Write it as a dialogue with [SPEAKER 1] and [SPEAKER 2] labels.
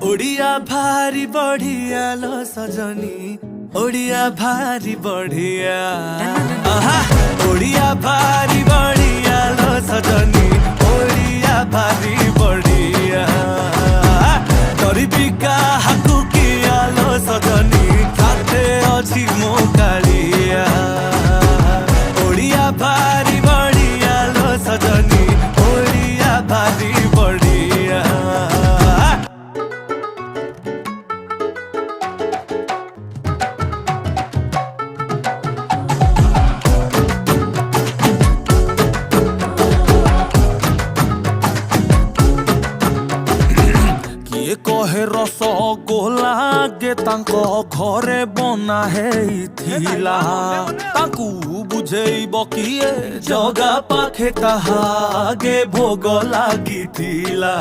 [SPEAKER 1] ओडिया भारी बढ़िया लो सजनी ओडिया भारी बढ़िया ओडिया भारी बढ़िया लो सजनी ओडिया भारी बढ़िया तोरी बिका हाकु किया लो सजनी खाते अछि मो कालिया ओडिया भारी बढ़िया लो सजनी ओडिया भारी बढ़िया कहे रस गोला गे तांको घरे बना हेइथिला ताकू बुझेइब किए जगा पाखे ताहा गे भोग लागिथिला।